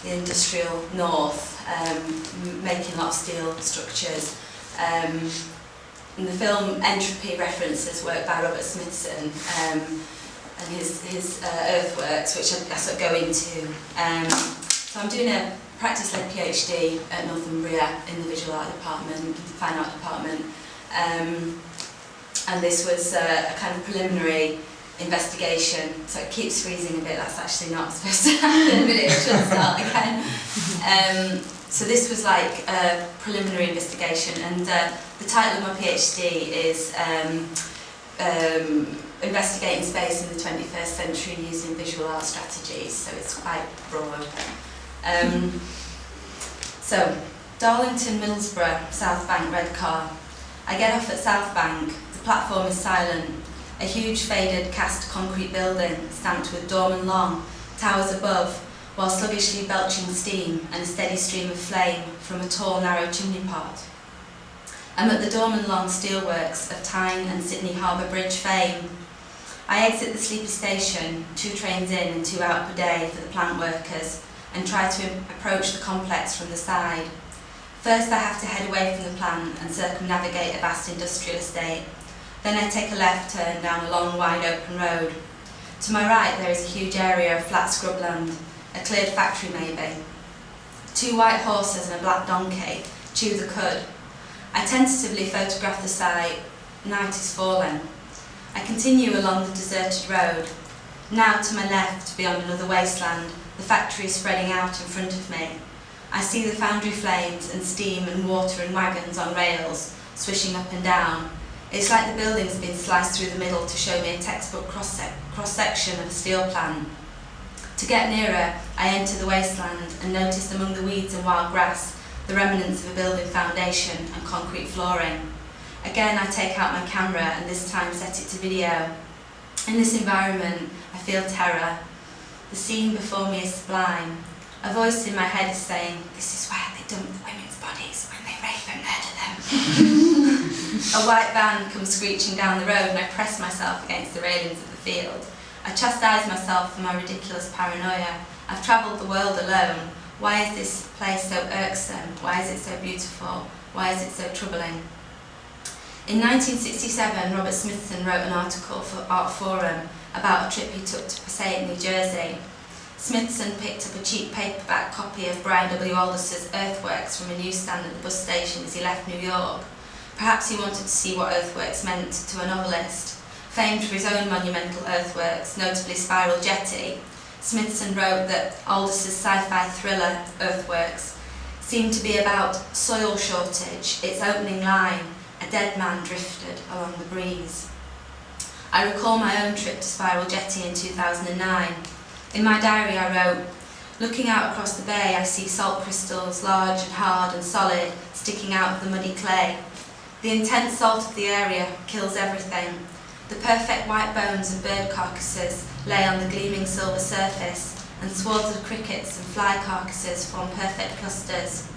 the industrial north, making a lot of steel structures. In the film, Entropy references work by Robert Smithson and his earthworks, which I sort of go into. So I'm doing a practice-led PhD at Northumbria in the visual art department, fine art department, and this was a kind of preliminary investigation. So it keeps freezing a bit. That's actually not supposed to happen, but it should start again. So this was like a preliminary investigation, and the title of my PhD is Investigating Space in the 21st Century Using Visual Art Strategies, so it's quite broad. So, Darlington, Middlesbrough, South Bank, Redcar. I get off at South Bank, the platform is silent. A huge faded cast concrete building stamped with Dorman Long towers above, while sluggishly belching steam and a steady stream of flame from a tall, narrow chimney pot. I'm at the Dorman Long steelworks of Tyne and Sydney Harbour Bridge fame. I exit the sleepy station, 2 trains in and 2 out per day for the plant workers, and try to approach the complex from the side. First I have to head away from the plant and circumnavigate a vast industrial estate. Then I take a left turn down a long, wide open road. To my right there is a huge area of flat scrubland, a cleared factory maybe. 2 white horses and a black donkey chew the cud. I tentatively photograph the site. Night is falling. I continue along the deserted road. Now to my left, beyond another wasteland, the factory is spreading out in front of me. I see the foundry flames and steam and water and wagons on rails, swishing up and down. It's like the building's been sliced through the middle to show me a textbook cross-section of a steel plant. To get nearer, I enter the wasteland and notice among the weeds and wild grass the remnants of a building foundation and concrete flooring. Again, I take out my camera and this time set it to video. In this environment, I feel terror. The scene before me is sublime. A voice in my head is saying, this is where they dump the women's bodies when they rape and murder them. A white van comes screeching down the road and I press myself against the railings of the field. I chastise myself for my ridiculous paranoia. I've travelled the world alone. Why is this place so irksome? Why is it so beautiful? Why is it so troubling? In 1967, Robert Smithson wrote an article for Art Forum about a trip he took to Passaic, New Jersey. Smithson picked up a cheap paperback copy of Brian W. Aldiss' Earthworks from a newsstand at the bus station as he left New York. Perhaps he wanted to see what earthworks meant to a novelist. Famed for his own monumental earthworks, notably Spiral Jetty, Smithson wrote that Aldiss' sci-fi thriller Earthworks seemed to be about soil shortage. Its opening line, a dead man drifted along the breeze. I recall my own trip to Spiral Jetty in 2009. In my diary I wrote, looking out across the bay I see salt crystals, large and hard and solid, sticking out of the muddy clay. The intense salt of the area kills everything. The perfect white bones of bird carcasses lay on the gleaming silver surface, and swaths of crickets and fly carcasses form perfect clusters.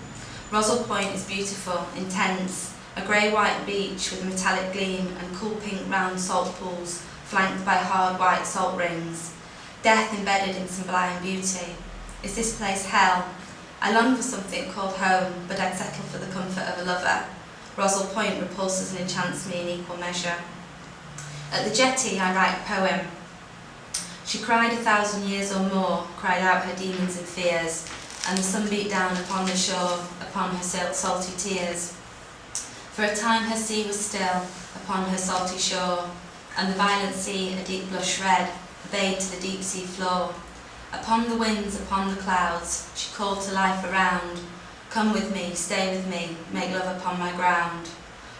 Rossall Point is beautiful, intense, a grey-white beach with metallic gleam and cool pink round salt pools flanked by hard white salt rings. Death embedded in sublime beauty. Is this place hell? I long for something called home, but I'd settle for the comfort of a lover. Rossall Point repulses and enchants me in equal measure. At the jetty I write a poem. She cried 1,000 years or more, cried out her demons and fears, and the sun beat down upon the shore, upon her salty tears. For a time her sea was still, upon her salty shore, and the violent sea, a deep blush red, obeyed to the deep sea floor. Upon the winds, upon the clouds, she called to life around. Come with me, stay with me, make love upon my ground.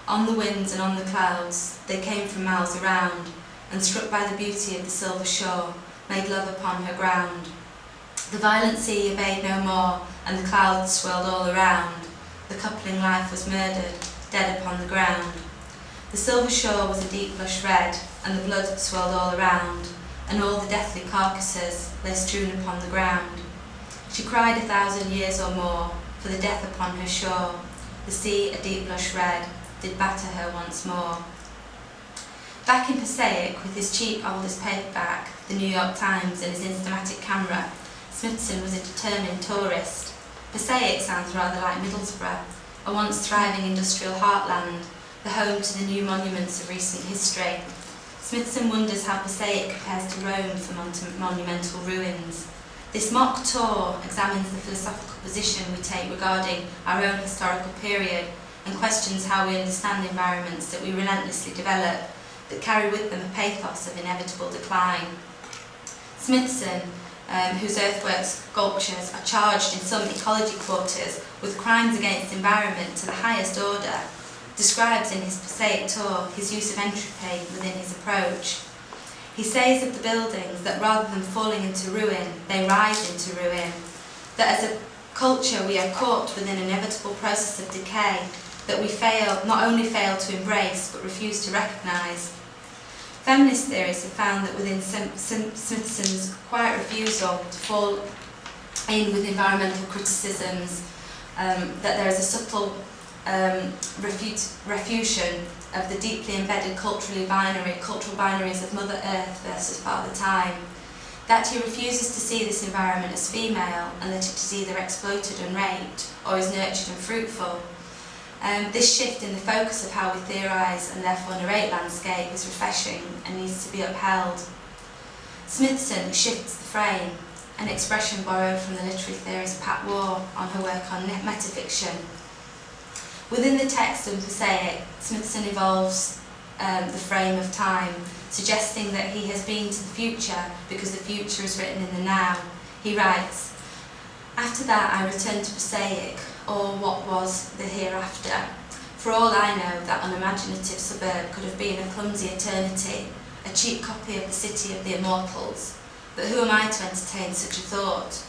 On the winds and on the clouds, they came from miles around, and struck by the beauty of the silver shore, made love upon her ground. The violent sea obeyed no more, and the clouds swirled all around. The coupling life was murdered, dead upon the ground. The silver shore was a deep blush red, and the blood swirled all around, and all the deathly carcasses lay strewn upon the ground. She cried 1,000 years or more, for the death upon her shore. The sea, a deep blush red, did batter her once more. Back in Passaic, with his cheap oldest paperback, the New York Times, and his Instamatic camera, Smithson was a determined tourist. Passaic sounds rather like Middlesbrough, a once thriving industrial heartland, the home to the new monuments of recent history. Smithson wonders how Passaic compares to Rome for monumental ruins. This mock tour examines the philosophical position we take regarding our own historical period and questions how we understand environments that we relentlessly develop that carry with them a pathos of inevitable decline. Smithson, whose earthworks sculptures are charged in some ecology quarters with crimes against the environment to the highest order, describes in his Passaic tour his use of entropy within his approach. He says of the buildings that rather than falling into ruin, they rise into ruin, that as a culture we are caught within an inevitable process of decay that we not only fail to embrace but refuse to recognise. Feminist theorists have found that within Smithson's quiet refusal to fall in with environmental criticisms, that there is a subtle refutation of the deeply embedded cultural binaries of Mother Earth versus Father Time, that he refuses to see this environment as female and that it is either exploited and raped or is nurtured and fruitful. This shift in the focus of how we theorise and therefore narrate landscape is refreshing and needs to be upheld. Smithson shifts the frame, an expression borrowed from the literary theorist Pat Waugh on her work on metafiction. Within the text of Passaic, Smithson evolves the frame of time, suggesting that he has been to the future because the future is written in the now. He writes, "After that I returned to Passaic, or what was the hereafter. For all I know, that unimaginative suburb could have been a clumsy eternity, a cheap copy of the city of the immortals. But who am I to entertain such a thought?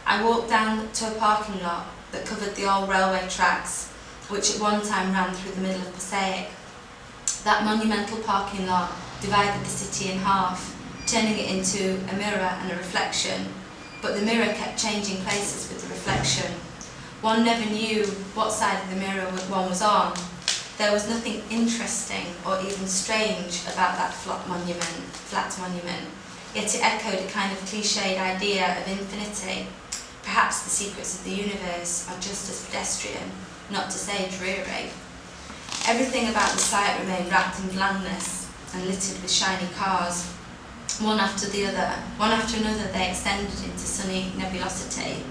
I walked down to a parking lot that covered the old railway tracks, which at one time ran through the middle of Passaic. That monumental parking lot divided the city in half, turning it into a mirror and a reflection, but the mirror kept changing places with the reflection. One never knew what side of the mirror one was on. There was nothing interesting or even strange about that flat monument, yet it echoed a kind of cliched idea of infinity. Perhaps the secrets of the universe are just as pedestrian, not to say dreary. Everything about the site remained wrapped in blandness and littered with shiny cars. One after another, they extended into sunny nebulosity.